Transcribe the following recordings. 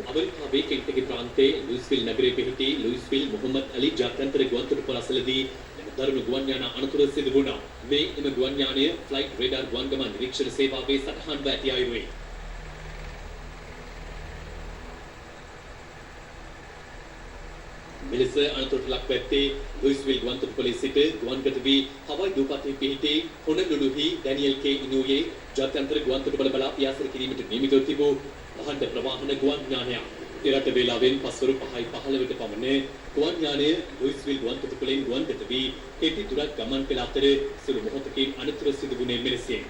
අමරිකාවේ කෙන්ටකි ප්‍රාන්තයේ ලුයිස්විල් නගරයේ පිහිටි ලුයිස්විල් මොහොමඩ් අලි ජාත්‍යන්තර ගුවන්තොටුපළ අසලදී දරුණු ගුවන් යාන අනතුර සිදු වුණා. මේ එම ගුවන් යානය ෆ්ලයිට් රේඩාර් ගුවන් ගමන් නිරීක්ෂණ සේවාවේ සටහන්ව ඇති අයුරුයි. මෙලෙස අනතුරට ලක්ව ඇත්තේ ලුයිස්විල් ගුවන්තොටුපළේ සිට ගුවන්ගත වී හවයි දූපතේ පිහිටි හොනලුලුහි ඩැනියල් කේ ඉනෝයේ ජාත්‍යන්තර ගුවන්තොටුපළ බලා පියාසර කිරීමට නියමිතව තිබූ වහඬ ප්‍රවාහන ගුවන් යානයක්. එරට වේලාවෙන් පස්වරු 5:15ට පමණ ගුවන් යානය ලුයිස්විල් ගුවන්තොටුපළෙන් ගුවන්ගත වී කෙටි දුරක් ගමන් කළ අතර සුළු මොහොතකින් අනතුර සිදු වුණේ මෙලෙසින්.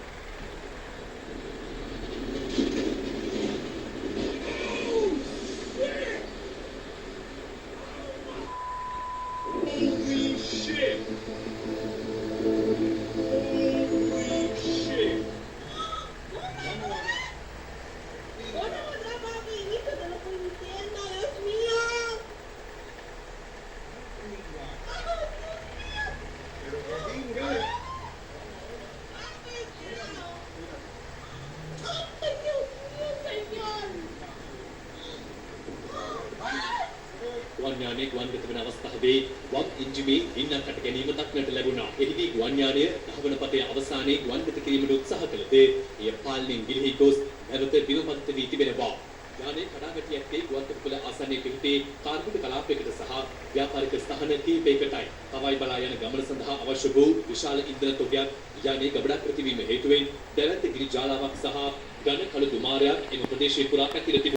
ගුවන් යානයේ ගුවන්ගත වන අවස්ථාවේ වම් එන්ජිමේ ගින්නක් හට ගැනීම දක්නට ලැබුණා. එහිදී ගුවන් යානය දහවන පතේ අවසානයේ ගුවන්ගත කිරීමට උත්සාහ කළද එය පාලනයෙන් ගිලිහි ගොස් නැවත බිමපත් වී තිබෙනවා. යානයේ කඩාවැටි ඇත්තේ ගුවන්තොටුපළ ආසන්නයේ පිහිටි කාර්මික කලාපයකට සහ ව්‍යාපාරික ස්ථාන කිහිපයකටයි. හවයි බලා යන ගමන සඳහා අවශ්‍ය වූ විශාල ඉන්ධන තොගයක් යානයේ ගබඩා කර තිබීම හේතුවෙන් දැවැන්ත ගිනි ජාලාවක් සහ ඝන කළු දුමාරයක් එම ප්‍රදේශයේ පුරා පැතිර තිබුණා.